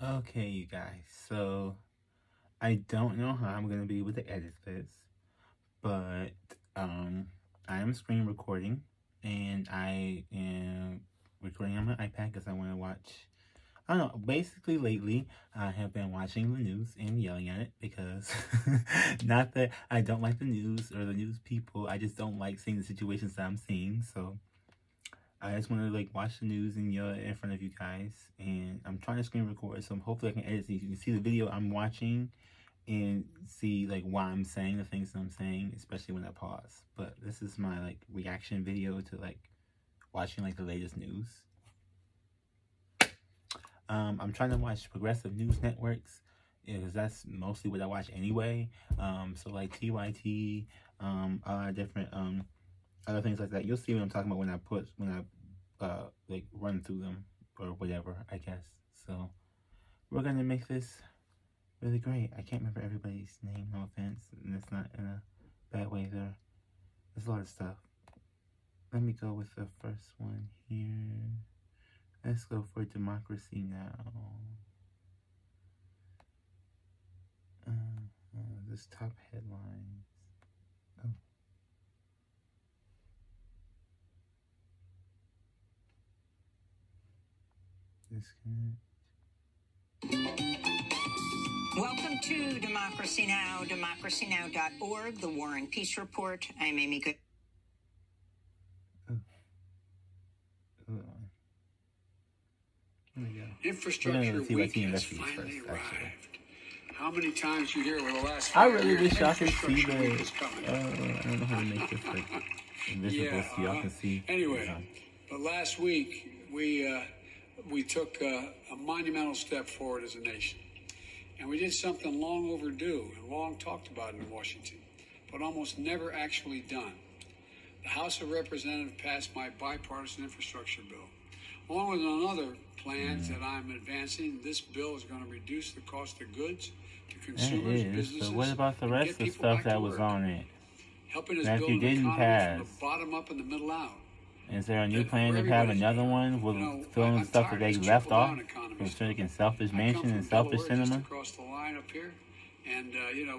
Okay, you guys, so I don't know how I'm gonna be able to edit this, but I am screen recording, and I am recording on my iPad because I want to watch. I don't know. Basically, lately I have been watching the news and yelling at it because not that I don't like the news or the news people. I just don't like seeing the situations that I'm seeing. So I just want to like watch the news and yell in front of you guys, and I'm trying to screen record, so hopefully I can edit so you can see the video I'm watching and see like why I'm saying the things that I'm saying, especially when I pause. But this is my like reaction video to like watching like the latest news. I'm trying to watch progressive news networks because that's mostly what I watch anyway. So like TYT, different other things like that. You'll see what I'm talking about when I like run through them or whatever, I guess. So we're gonna make this really great. I can't remember everybody's name, no offense, and it's not in a bad way. There's a lot of stuff. Let me go with the first one here. Let's go for Democracy Now. This top headlines. Oh. Disconnect. Welcome to Democracy Now!, democracynow.org, the War and Peace Report. I'm Amy Good. Infrastructure week has finally arrived. How many times you hear over the last 5 I really years, wish y'all could see the. I don't know how to make this like invisible so y'all can see. Anyway, but last week we took a monumental step forward as a nation, and we did something long overdue and long talked about in Washington, but almost never actually done. The House of Representatives passed my bipartisan infrastructure bill. Along with another plans that I'm advancing, this bill is going to reduce the cost of goods to consumers, businesses. But what about the rest of the stuff that was on it? Helping us build an economy from the bottom up and the middle out. Is there a new plan to have another one with filling stuff that they left off? Concerning selfish mansion and selfish cinema? Across the line up here, and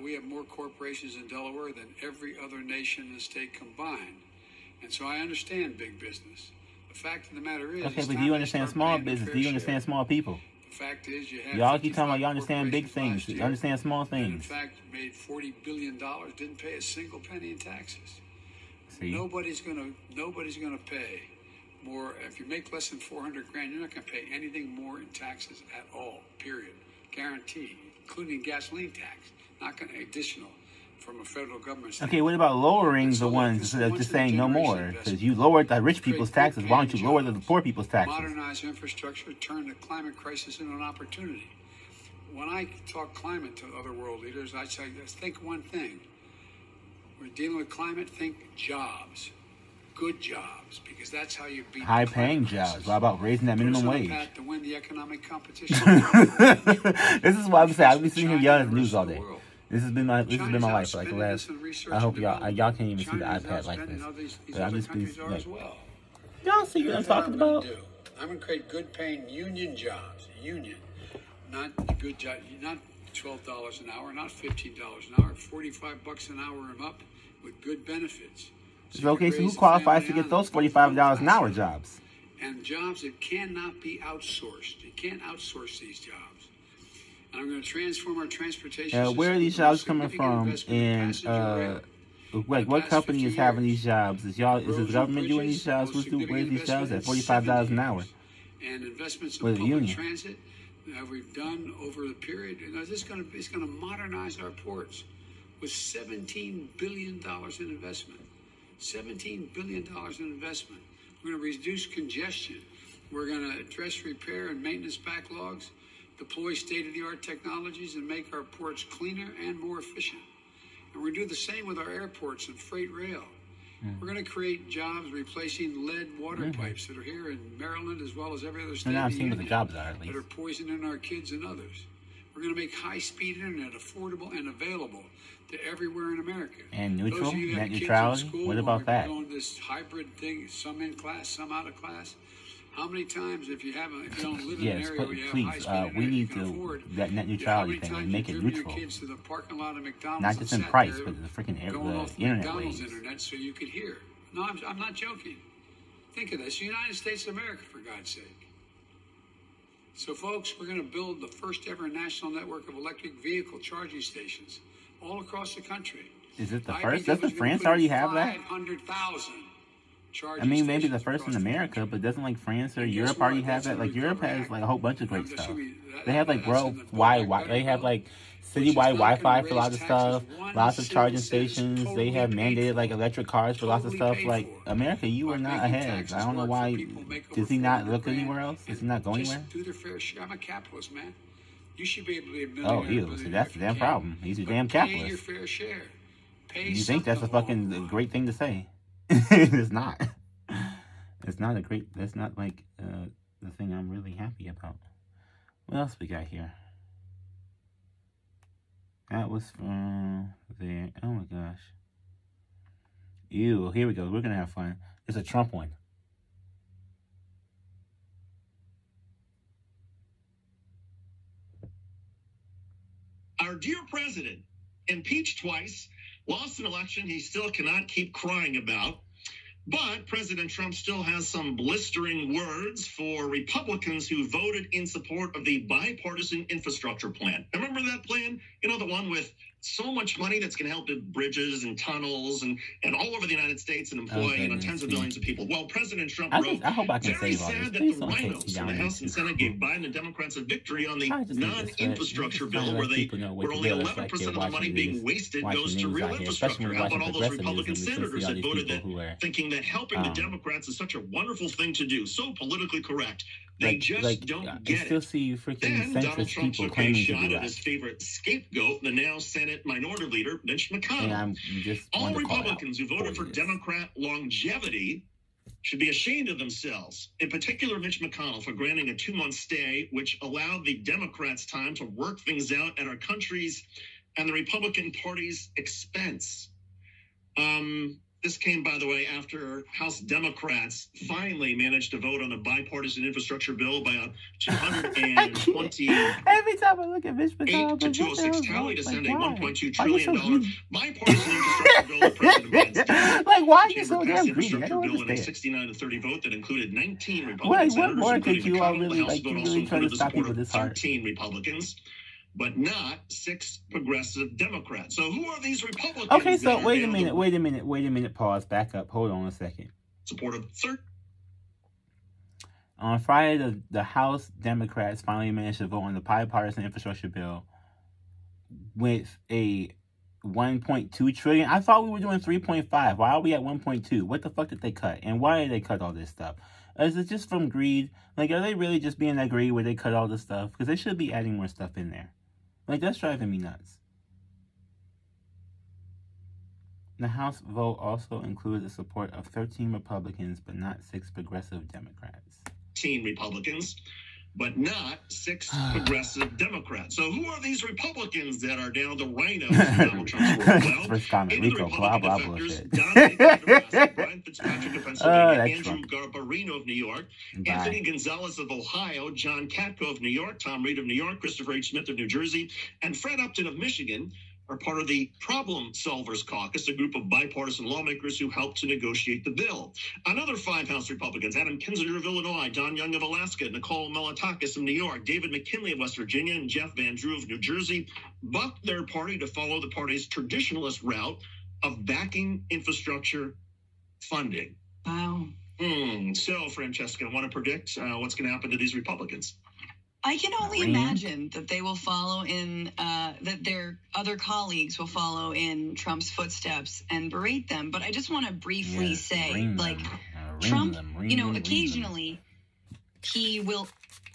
we have more corporations in Delaware than every other nation in the state combined. And so I understand big business. The fact of the matter is, okay, but do you understand small business? Do you understand small people? The fact is, you have y'all keep talking about y'all understand big things. You understand small things. In fact, made $40 billion, didn't pay a single penny in taxes. See? Nobody's gonna pay more. If you make less than $400,000, you're not gonna pay anything more in taxes at all. Period. Guaranteed, including gasoline tax. Not gonna additional from a federal government standpoint. Okay, what about lowering the ones instead of just saying no more? Because you lowered the rich people's taxes. Why don't you lower the poor people's taxes? Modernize infrastructure, turn the climate crisis into an opportunity. When I talk climate to other world leaders, I say, think one thing. We're dealing with climate, think jobs. Good jobs, because that's how you beat high-paying jobs. What about raising that minimum wage? To win the economic competition. This is what I'm saying. I've been sitting here yelling at the news all day. This has been my life for like the last. I hope y'all can't even see the iPad like this. But I'm just being like, y'all see what I'm talking about? I'm gonna create good-paying union jobs. Union, not good job, not $12 an hour, not $15 an hour, $45 an hour and up with good benefits. So okay, so who qualifies to get those $45 an hour jobs? And jobs that cannot be outsourced. You can't outsource these jobs. And I'm going to transform our transportation system. Where are these jobs coming from? And what company is having these jobs? Is the government doing these jobs? Where's these jobs at $45 an hour? And investments in public transit we've done over the period. It's going to modernize our ports with $17 billion in investment. $17 billion in investment. We're going to reduce congestion. We're going to address repair and maintenance backlogs, deploy state-of-the-art technologies, and make our ports cleaner and more efficient. And we're going to do the same with our airports and freight rail. We're going to create jobs replacing lead water pipes that are here in Maryland as well as every other state in the union that are poisoning our kids and others. We're going to make high-speed internet affordable and available to everywhere in America. And neutral, net neutrality. What about that? Going this hybrid thing, some in class, some out of class. How many times, if you don't live in an Yes, area where you have please. high-speed internet We you need can to afford, that net how neutrality many thing times and make it you've driven neutral, your kids to the parking lot of McDonald's not and just in sat price, there but the freaking going off the internet McDonald's waves. internet so you could hear? No, I'm not joking. Think of this: the United States of America, for God's sake. So, folks, we're going to build the first ever national network of electric vehicle charging stations all across the country. Is it the first? Doesn't France already have that? 500,000 charging I mean, maybe the stations first in across the America, country. but doesn't like France or And guess Europe what? already have That's that? in Like the Europe Recovery has Act. like a whole bunch of I'm great just stuff. assuming They have like that's in the Build worldwide. Back Better They have bill, like which is citywide not Wi-Fi gonna for lots raise of stuff, taxes one lots of single charging cent. It's stations. They totally have paid mandated for. like electric cars for lots of Totally stuff. paid Like for. America, you By are not making ahead. taxes I don't know work for why. people who make over Does he not 400 look grand anywhere else? Does and he not go just anywhere? do their fair share. I'm a capitalist, man. You should be able to be a Oh, millionaire. ew. So that's the damn can. problem. He's a But damn pay your capitalist. fair share. Pay You think that's a something along the fucking line. great thing to say? It's not. It's not a great. That's not like the thing I'm really happy about. What else we got here? That was from there. Oh my gosh. Ew. Here we go. We're gonna have fun. It's a Trump one. Our dear president, impeached twice, lost an election he still cannot keep crying about. But President Trump still has some blistering words for Republicans who voted in support of the bipartisan infrastructure plan. Remember that plan? You know, the one with so much money that's going to help build bridges and tunnels and all over the United States and employ tens of millions of people. Well, President Trump wrote, I hope I can very save all this. sad that Please the don't take me rhinos in down the House and into Senate gave Biden and Democrats a victory on the I just need to non-infrastructure sweat. bill Just where let people know what only the deal is like 11% here of the money watching being news- wasted watching goes to news real out here, especially infrastructure. when How watching about all those progressive Republican news, and we still senators see all that these voted people that, who are thinking that helping the Democrats is such a wonderful thing to do, so politically correct. They don't I get still it. see freaking Then Donald centrist Trump people took a claiming to shot do at that. his favorite scapegoat, the now Senate Minority Leader, Mitch And McConnell. I'm just All wanted to call it out Republicans who voted for this. Democrat longevity should be ashamed of themselves. In particular, Mitch McConnell for granting a 2-month stay, which allowed the Democrats time to work things out at our country's and the Republican Party's expense. This came, by the way, after House Democrats finally managed to vote on a bipartisan infrastructure bill by a 220 Every time I look at Mitch 8 McConnell, to I'm like, what the 206 hell? tally to Like, send a why? $1.2 Why you so trillion greedy? bipartisan infrastructure bill to President Biden's Like, why are you chamber so passed damn the greedy? I infrastructure don't bill in a understand. 69-30 vote that included 19 Republican What senators, more including could you all McConnell. really, The House like, vote you also really try to included the stop support people of this hard? 13 Republicans, but not 6 progressive Democrats. So who are these Republicans? Okay, that so are wait a down to minute, pause, back up, hold on a second. support of 13? On Friday, the House Democrats finally managed to vote on the bipartisan infrastructure bill with a 1.2 trillion. I thought we were doing 3.5. Why are we at 1.2? What the fuck did they cut? And why did they cut all this stuff? Is it just from greed? Like, are they really just being that greedy where they cut all this stuff? Because they should be adding more stuff in there. Like, that's driving me nuts. The House vote also included the support of 13 Republicans, but not 6 progressive Democrats. 13 Republicans, but not 6 progressive Democrats. So who are these Republicans that are down the rhinos in Donald Trump's world? Well, First comment, into the Rico, blah, Republican blah, defectors, bullshit. Don Nebraska, Brian Fitzpatrick of Pennsylvania, that's Andrew Trump. Garbarino of New York, Bye. Anthony Gonzalez of Ohio, John Katko of New York, Tom Reed of New York, Christopher H. Smith of New Jersey, and Fred Upton of Michigan are part of the Problem Solvers Caucus, a group of bipartisan lawmakers who helped to negotiate the bill. Another 5 House Republicans, Adam Kinzinger of Illinois, Don Young of Alaska, Nicole Melitakis of New York, David McKinley of West Virginia, and Jeff Van Drew of New Jersey, bucked their party to follow the party's traditionalist route of backing infrastructure funding. Wow. So, Francesca, I want to predict what's going to happen to these Republicans. I can only imagine that they will follow in, that their other colleagues will follow in Trump's footsteps and berate them. But I just want to briefly say, like, Trump, occasionally he will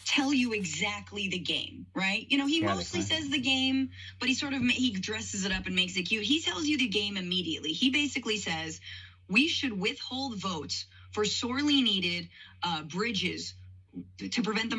tell you exactly the game, right? You know, he mostly says the game, but he dresses it up and makes it cute. He tells you the game immediately. He basically says, we should withhold votes for sorely needed bridges,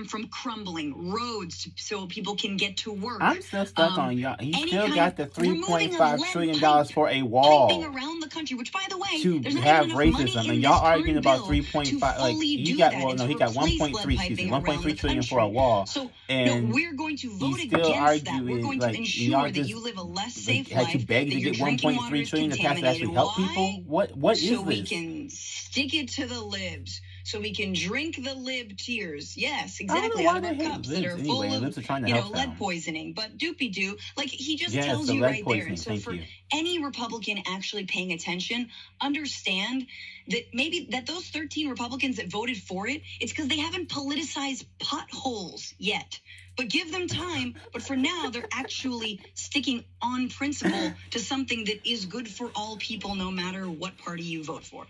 from crumbling, roads so people can get to work. I'm still stuck on y'all. He still got the $3.5 trillion for a wall around the country, which, by the way, to have racism, and y'all arguing about 3.5. Like he got, well, no, he got 1.3 trillion for a wall. So and no, we're going to vote against that. We're going to ensure that you live a less safe life. Had you begged to get 1.3 trillion to pass to actually help people? What is this? So we can stick it to the libs. So we can drink the lib tears. Yes, exactly. Out of our cups that are full of, lead poisoning. But doopy-doo, like he just tells you right there. And so for any Republican actually paying attention, understand that maybe that those 13 Republicans that voted for it, it's because they haven't politicized potholes yet. But give them time. But for now, they're actually sticking on principle to something that is good for all people, no matter what party you vote for.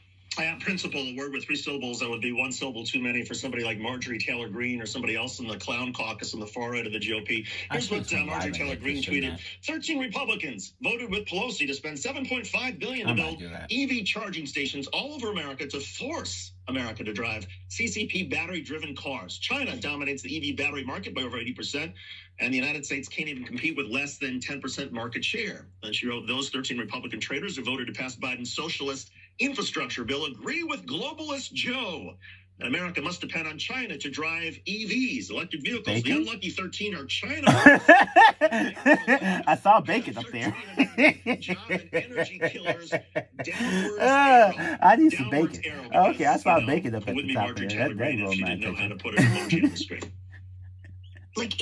Principle, a word with 3 syllables, that would be 1 syllable too many for somebody like Marjorie Taylor Greene or somebody else in the clown caucus on the far right of the GOP. Here's what Marjorie Taylor Greene tweeted. 13 Republicans voted with Pelosi to spend $7.5 billion to build EV charging stations all over America to force America to drive CCP battery-driven cars. China dominates the EV battery market by over 80%, and the United States can't even compete with less than 10% market share. And she wrote, those 13 Republican traitors who voted to pass Biden's socialist infrastructure bill agree with globalist Joe. And America must depend on China to drive EVs, electric vehicles. Bacon? The unlucky 13 are China. I saw bacon up there. Job and energy killers. I need some bacon. Okay, I saw bacon up at the top there. That if you didn't know how to put an emoji on the screen. Like,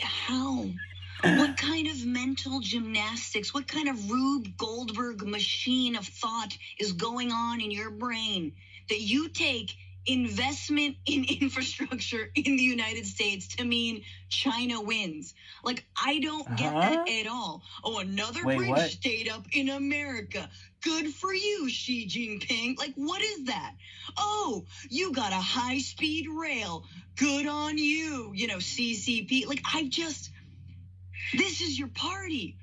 how? What kind of mental gymnastics, what kind of Rube Goldberg machine of thought is going on in your brain that you take investment in infrastructure in the United States to mean China wins? Like, I don't get that at all. Oh, another bridge stayed up in America. Good for you, Xi Jinping. Like, what is that? Oh, you got a high-speed rail. Good on you. CCP. Like, this is your party.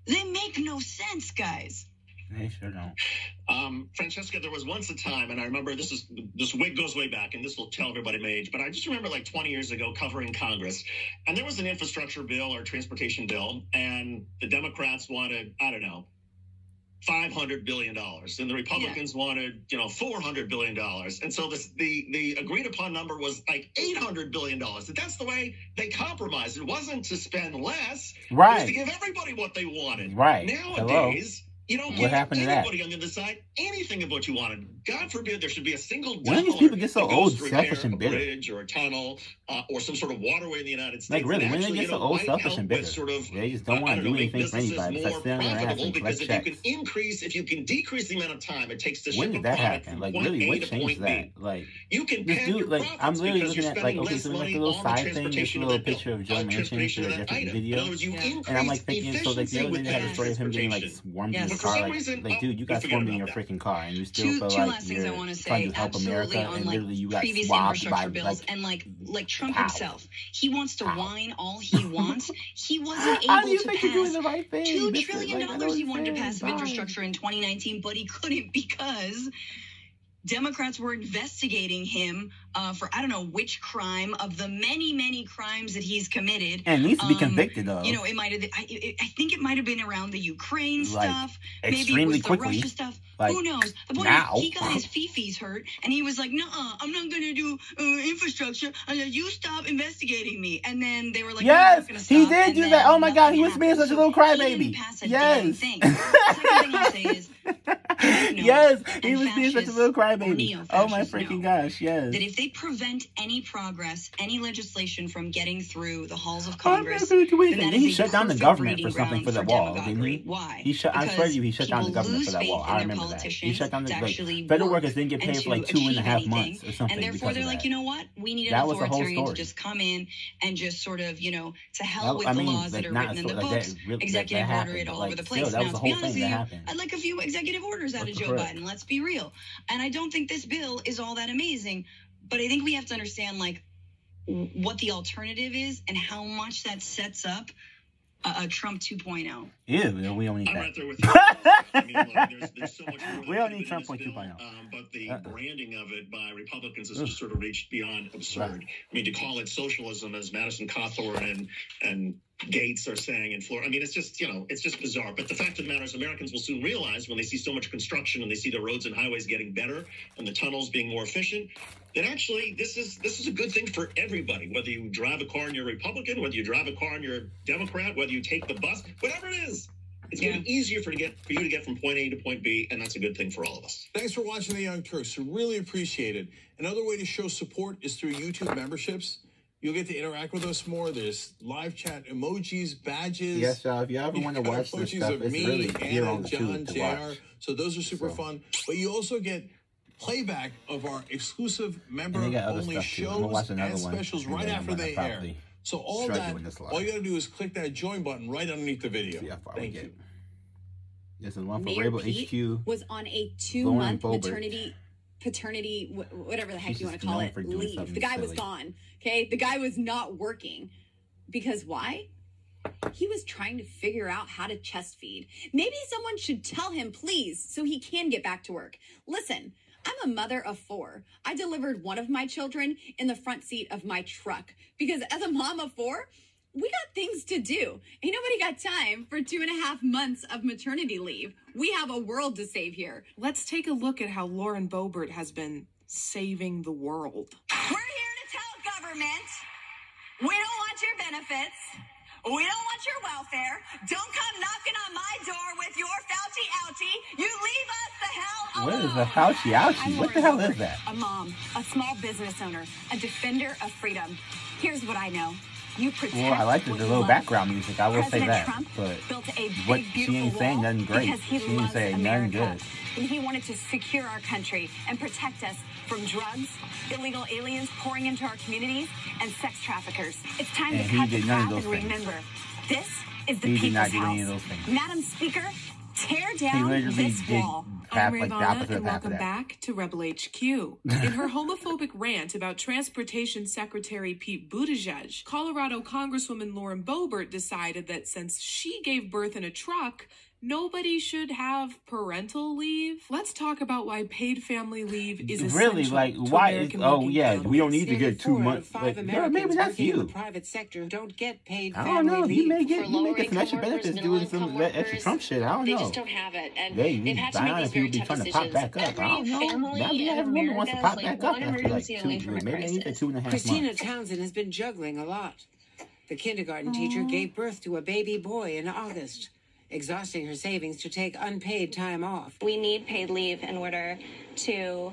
They make no sense, guys. They sure don't. Francesca, there was once a time, and I remember this goes way back, and this will tell everybody my age, but I just remember like 20 years ago covering Congress, and there was an infrastructure bill or transportation bill, and the Democrats wanted, I don't know, $500 billion, and the Republicans wanted, $400 billion. And so the agreed upon number was like $800 billion. That's the way they compromised. It wasn't to spend less. Right. It was to give everybody what they wanted. Right. Nowadays, you don't give anybody on the other side anything of what you wanted. God forbid there should be a single dollar. When do these people get so old, selfish, and bitter? A bridge or a tunnel or some sort of waterway in the United States. Like, really, when they get so old, selfish, and bitter? They just don't want to do anything for anybody. It's like sitting on their ass and collect checks. If you can decrease the amount of time it takes to ship a product from point A to point B, like, you can pad your profits I'm literally because looking at, like, okay, so like a little side thing, this little picture of Joe Manchin for a different video. And I'm like thinking, so like the other day they had a story of him getting like swarmed in his car. Like, dude, you got swarmed in your freaking car, and you still feel like you're trying to help America, and literally you got swapped by bills. And like Trump himself, he wants to whine all he wants. He wasn't able to pass $2 trillion he wanted to pass of infrastructure in 2019, but he couldn't because Democrats were investigating him for I don't know which crime of the many, many crimes that he's committed. And needs to be convicted of. It might have. I think it might have been around the Ukraine stuff. Maybe it was quickly. The Russia stuff. Who knows? The point is, he got his fifis hurt, and he was like, "Nuh-uh, I'm not going to do infrastructure unless you stop investigating me." And then they were like, "Yes, no, he did do that. Oh my God, he was being such a little crybaby." Yes. Second thing I say is, yes, he was being such a little crybaby. Oh my freaking gosh, yes. That if they prevent any progress, any legislation from getting through the halls of Congress, he shut down the government for something for the wall, didn't he? Why? I swear to you, he shut down the government for that wall. I remember that. He shut down the federal workers didn't get paid for like 2.5 months or something. And therefore, they're like, you know what? We need an authoritarian to just come in and just sort of, to hell with the laws that are written in the books, executive order it all over the place. Now, to be honest with you, I'd like a few executive orders out of Joe Biden. Let's be real. And I don't think this bill is all that amazing, but I think we have to understand like what the alternative is and how much that sets up a Trump 2.0. Yeah, we don't need that. I'm right there with you. I mean, look, there's so much more we don't need Trump 2.0. But the branding of it by Republicans has just sort of reached beyond absurd. Right. I mean, to call it socialism, as Madison Cawthorn and Gates are saying in Florida, I mean, it's just, it's just bizarre. But the fact of the matter is Americans will soon realize when they see so much construction and they see the roads and highways getting better and the tunnels being more efficient, that actually this is a good thing for everybody, whether you drive a car and you're a Republican, whether you drive a car and you're a Democrat, whether you take the bus, whatever it is. It's going to be easier for you to get from point A to point B, and that's a good thing for all of us. Thanks for watching The Young Turks. We really appreciate it. Another way to show support is through YouTube memberships. You'll get to interact with us more. There's live chat emojis, badges. Yes, if you ever want to watch this stuff, it's really here on the John, to JR. watch. So those are super fun. But you also get playback of our exclusive member-only shows and specials right after they air. So all that, all you got to do is click that join button right underneath the video. Thank you. This is one for Mayor Rebel Pete HQ. Was on a 2-month paternity, whatever the heck you want to call it, leave. The guy was gone, okay? The guy was not working. Because why? He was trying to figure out how to chest feed. Maybe someone should tell him, please, so he can get back to work. Listen, I'm a mother of 4. I delivered one of my children in the front seat of my truck because as a mom of 4, we got things to do. Ain't nobody got time for 2.5 months of maternity leave. We have a world to save here. Let's take a look at how Lauren Boebert has been saving the world. We're here to tell government, we don't want your benefits. We don't want your welfare. Don't come knocking on my door with your Fauci ouchie. You leave us the hell alone. What is a Fauci ouchie? What the hell is that? A mom, a small business owner, a defender of freedom. Here's what I know. You protect. Well, I like the little background music. I will say that. Trump but built a big, what she ain't saying nothing great. She ain't saying nothing good. And he wanted to secure our country and protect us from drugs, illegal aliens pouring into our communities, and sex traffickers. It's time to cut the crap and remember, this is the people's house. Madam Speaker, tear down this wall. I'm Ravana, and welcome back to Rebel HQ. In her homophobic rant about Transportation Secretary Pete Buttigieg, Colorado Congresswoman Lauren Boebert decided that since she gave birth in a truck, nobody should have parental leave. Let's talk about why paid family leave is essential. Really, like, why is, we don't need to get 2 months. Like, maybe that's you. In the private sector don't get paid I don't know. You may get some extra benefits doing some extra Trump shit. I don't know. They just don't have it. And they've had to make these very tough decisions. Trying to pop back up. I don't know. Maybe everyone wants to pop back up after like 2, maybe they need 2.5 months. Christina Townsend has been juggling a lot. The kindergarten teacher gave birth to a baby boy in August, exhausting her savings to take unpaid time off. We need paid leave in order to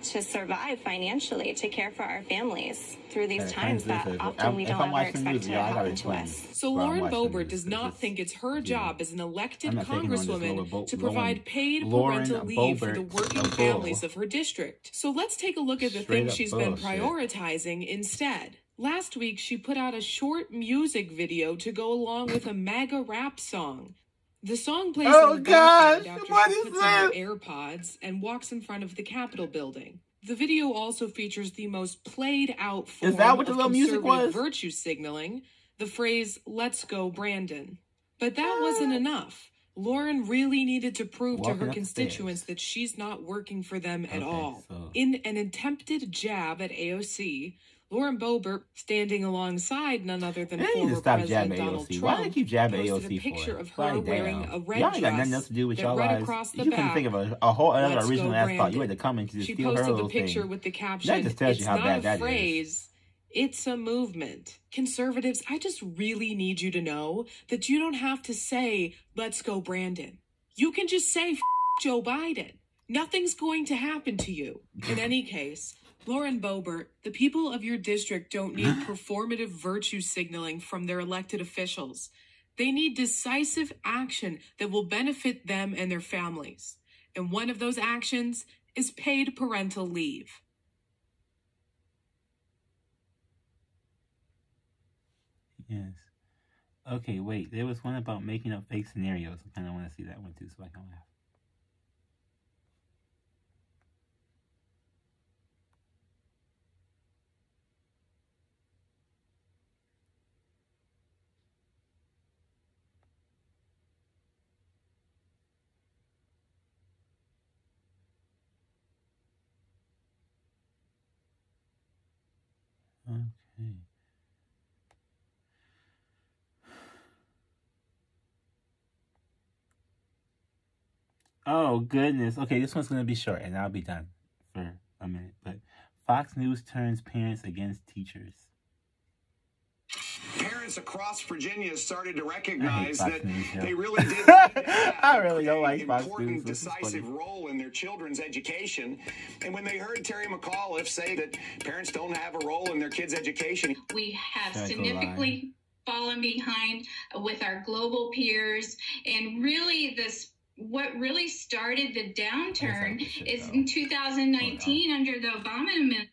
survive financially, to care for our families through these times that often we don't ever expect to happen to us. So Lauren Boebert does not think it's her job as an elected congresswoman to provide paid parental leave for the working families of her district. So let's take a look at the things she's been prioritizing instead. Last week, she put out a short music video to go along with a MAGA rap song. The song plays in the background after she puts on her AirPods and walks in front of the Capitol building. The video also features the most played out form of conservative virtue signaling, the phrase, "Let's go, Brandon." But that wasn't enough. Lauren really needed to prove to her constituents that she's not working for them at all. In an attempted jab at AOC, Lauren Boebert, standing alongside none other than former President Donald Trump, why do they keep jabbing AOC posted a picture for? of her wearing a red y'all dress got nothing else to do with y'all that read lives. across the you back, couldn't think of a whole other original ass thought. You had to come and just she steal her posted little the picture thing. with the caption, That just tells "It's you how not bad a that phrase, it's a movement." Conservatives, I just really need you to know that you don't have to say, "Let's go, Brandon." You can just say, "F Joe Biden." Nothing's going to happen to you. In any case, Lauren Boebert, the people of your district don't need performative virtue signaling from their elected officials. They need decisive action that will benefit them and their families. And one of those actions is paid parental leave. Yes. Okay, wait. There was one about making up fake scenarios. I kind of want to see that one too, so I can laugh. Okay. Oh, goodness. Okay, this one's going to be short, and I'll be done for a minute. But Fox News turns parents against teachers. Parents across Virginia started to recognize that they really did I really don't like Fox News. Important, decisive role in their children's education. And when they heard Terry McAuliffe say that parents don't have a role in their kids' education, we have significantly fallen behind with our global peers, and really what really started the downturn is in 2019 under the Obama administration.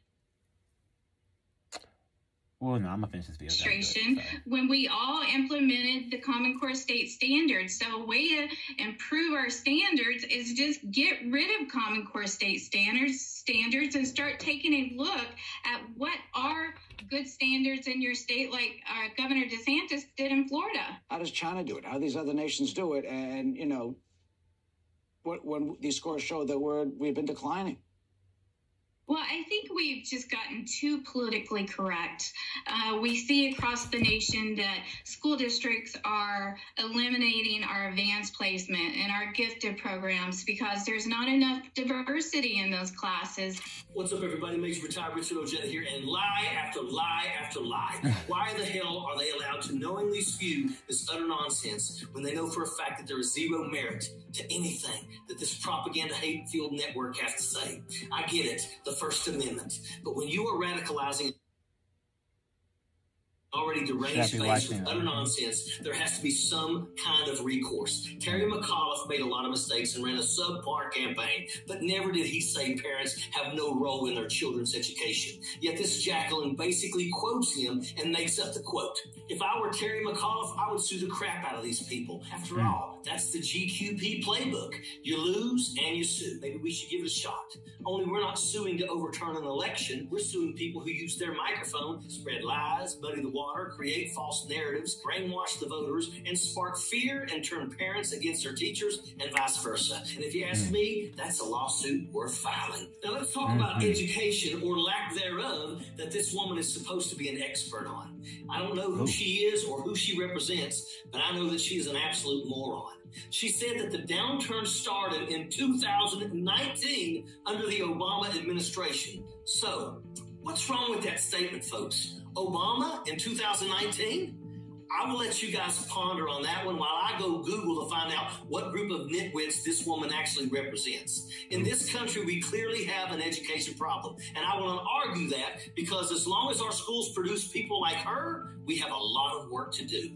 Well, no, I'm gonna finish this video. When we all implemented the Common Core state standards. So a way to improve our standards is just get rid of Common Core state standards and start taking a look at what are good standards in your state, like Governor DeSantis did in Florida. How does China do it? How do these other nations do it? And, you know, when these scores show that we've been declining. Well, I think we've just gotten too politically correct. We see across the nation that school districts are eliminating our advanced placement and our gifted programs because there's not enough diversity in those classes. What's up, everybody? Makes retired Richard Ojeda here, and lie after lie after lie. Why the hell are they allowed to knowingly spew this utter nonsense when they know for a fact that there is zero merit to anything that this propaganda hate-filled network has to say? I get it. The First Amendment. But when you are radicalizing already deranged space with utter nonsense, there has to be some kind of recourse. Terry McAuliffe made a lot of mistakes and ran a subpar campaign, but never did he say parents have no role in their children's education. Yet this Jacqueline basically quotes him and makes up the quote. If I were Terry McAuliffe, I would sue the crap out of these people. After all, that's the GQP playbook. You lose and you sue. Maybe we should give it a shot. Only we're not suing to overturn an election. We're suing people who use their microphone to spread lies, muddy the water, create false narratives, brainwash the voters, and spark fear and turn parents against their teachers and vice versa. And if you ask me, that's a lawsuit worth filing. Now let's talk about education, or lack thereof, that this woman is supposed to be an expert on. I don't know who she is or who she represents, but I know that she's an absolute moron. She said that the downturn started in 2019 under the Obama administration. So, what's wrong with that statement, folks? Obama in 2019? I will let you guys ponder on that one while I go Google to find out what group of nitwits this woman actually represents. In this country, we clearly have an education problem, and I want to argue that because as long as our schools produce people like her, we have a lot of work to do.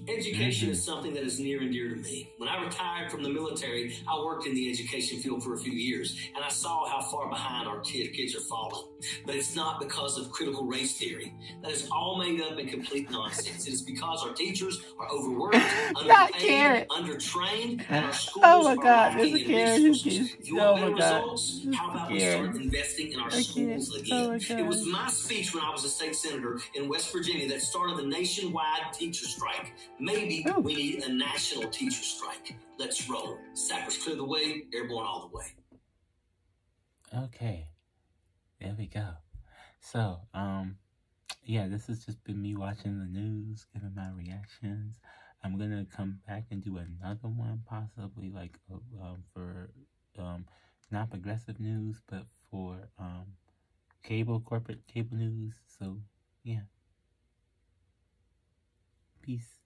Education is something that is near and dear to me. When I retired from the military, I worked in the education field for a few years, and I saw how far behind our kids are falling. But it's not because of critical race theory. That is all made up and complete nonsense. It is because our teachers are overworked, underpaid, undertrained, and our schools are lacking in resources. If you want better results, how about we start investing in our schools again? It was my speech when I was a state senator in West Virginia that started the nationwide teacher strike. Maybe we need a national teacher strike. Let's roll. Sappers clear the way, airborne all the way. Okay. There we go. So, yeah, this has just been me watching the news, giving my reactions. I'm gonna come back and do another one, possibly like for not progressive news, but for corporate cable news. So, yeah. Peace.